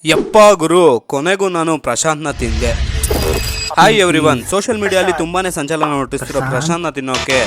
ಯಪ್ಪ ಗುರು, ಕೊನೆಗೂ ನಾನು ಪ್ರಶಾಂತ್ನ ತಿಂದೆ. ಹಾಯ್ ಎವ್ರಿವನ್, ಸೋಷಿಯಲ್ ಮೀಡಿಯಾದಲ್ಲಿ ತುಂಬಾನೇ ಸಂಚಲನ ಹುಟ್ಟಿಸ್ತಿರೋ ಪ್ರಶಾಂತ್ನ ತಿನ್ನೋಕೆ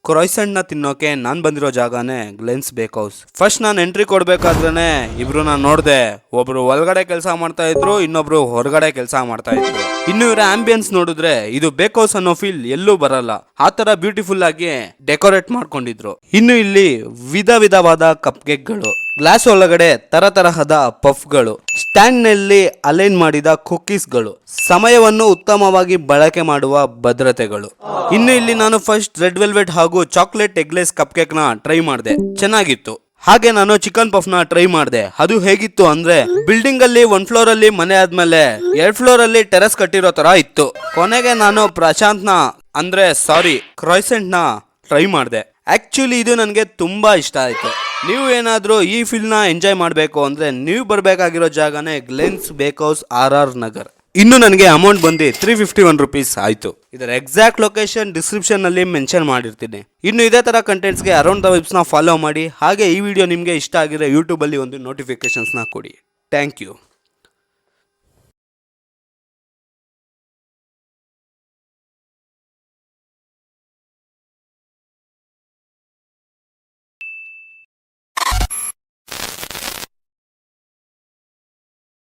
ಕ್ರಾಯ್ಸೆಂಟ್ ನ ತಿನ್ನೋಕೆ ನಾನ್ ಬಂದಿರೋ ಜಾಗನೇ ಗ್ಲೆನ್ಸ್ ಬೇಕ್ ಹೌಸ್. ಫಸ್ಟ್ ನಾನು ಎಂಟ್ರಿ ಕೊಡ್ಬೇಕಾದ್ರೇನೆ ಇಬ್ರು ನಾನು ನೋಡ್ದೆ. ಒಬ್ರು ಒಳಗಡೆ ಕೆಲಸ ಮಾಡ್ತಾ ಇದ್ರು, ಇನ್ನೊಬ್ರು ಹೊರಗಡೆ ಕೆಲಸ ಮಾಡ್ತಾ ಇದ್ರು. ಇನ್ನು ಇವರ ಆಂಬಿಯನ್ಸ್ ನೋಡಿದ್ರೆ ಇದು ಬೇಕ್ ಹೌಸ್ ಅನ್ನೋ ಫೀಲ್ ಎಲ್ಲೂ ಬರಲ್ಲ. ಆ ತರ ಬ್ಯೂಟಿಫುಲ್ ಆಗಿ ಡೆಕೋರೇಟ್ ಮಾಡ್ಕೊಂಡಿದ್ರು. ಇನ್ನು ಇಲ್ಲಿ ವಿಧವಾದ ಕಪ್ ಕೇಕ್ಗಳು, ಗ್ಲಾಸ್ ಒಳಗಡೆ ತರತರಹದ ಪಫ್ಗಳು, ಸ್ಟ್ಯಾಂಡ್ ನಲ್ಲಿ ಅಲೈನ್ ಮಾಡಿದ ಕುಕೀಸ್ಗಳು, ಸಮಯವನ್ನು ಉತ್ತಮವಾಗಿ ಬಳಕೆ ಮಾಡುವ ಭದ್ರತೆಗಳು. ಇನ್ನು ಇಲ್ಲಿ ನಾನು ಫಸ್ಟ್ ರೆಡ್ ವೆಲ್ವೆಟ್ ಹಾಗೂ ಚಾಕ್ಲೇಟ್ ಎಗ್ಲೆಸ್ ಕಪ್ ಕೇಕ್ ನ ಟ್ರೈ ಮಾಡಿದೆ, ಚೆನ್ನಾಗಿತ್ತು. ಹಾಗೆ ನಾನು ಚಿಕನ್ ಪಫ್ ನ ಟ್ರೈ ಮಾಡಿದೆ. ಅದು ಹೇಗಿತ್ತು ಅಂದ್ರೆ, ಬಿಲ್ಡಿಂಗ್ ಅಲ್ಲಿ 1 ಫ್ಲೋರ್ ಅಲ್ಲಿ ಮನೆ ಆದ್ಮೇಲೆ 2 ಫ್ಲೋರ್ ಅಲ್ಲಿ ಟೆರೆಸ್ ಕಟ್ಟಿರೋ ತರ ಇತ್ತು. ಕೊನೆಗೆ ನಾನು ಕ್ರಾಯ್ಸೆಂಟ್ ನ ಟ್ರೈ ಮಾಡಿದೆ. ಆಕ್ಚುಲಿ ಇದು ನನಗೆ ತುಂಬಾ ಇಷ್ಟ ಆಯ್ತು. ನೀವು ಏನಾದ್ರೂ ಈ ಫೀಲ್ ನ ಎಂಜಾಯ್ ಮಾಡಬೇಕು ಅಂದ್ರೆ ನೀವು ಬರಬೇಕಾಗಿರೋ ಜಾಗನೇ ಗ್ಲೆನ್ಸ್ ಬೇಕ್ ಹೌಸ್, RR ನಗರ್. ಇನ್ನು ನನಗೆ ಅಮೌಂಟ್ ಬಂದು 351 ರುಪೀಸ್ ಆಯ್ತು. ಇದರ ಎಕ್ಸಾಕ್ಟ್ ಲೊಕೇಶನ್ ಡಿಸ್ಕ್ರಿಪ್ಷನ್ ನಲ್ಲಿ ಮೆನ್ಷನ್ ಮಾಡಿರ್ತೀನಿ. ಇನ್ನು ಇದೇ ತರ ಕಂಟೆಂಟ್ಸ್ಗೆ ಅರೌಂಡ್ ದ ವೈಬ್ಸ್ ನ ಫಾಲೋ ಮಾಡಿ. ಹಾಗೆ ಈ ವಿಡಿಯೋ ನಿಮಗೆ ಇಷ್ಟ ಆಗಿರೋ ಯೂಟ್ಯೂಬ್ ಅಲ್ಲಿ ಒಂದು ನೋಟಿಫಿಕೇಶನ್ಸ್ ನ ಕೊಡಿ. Thank you.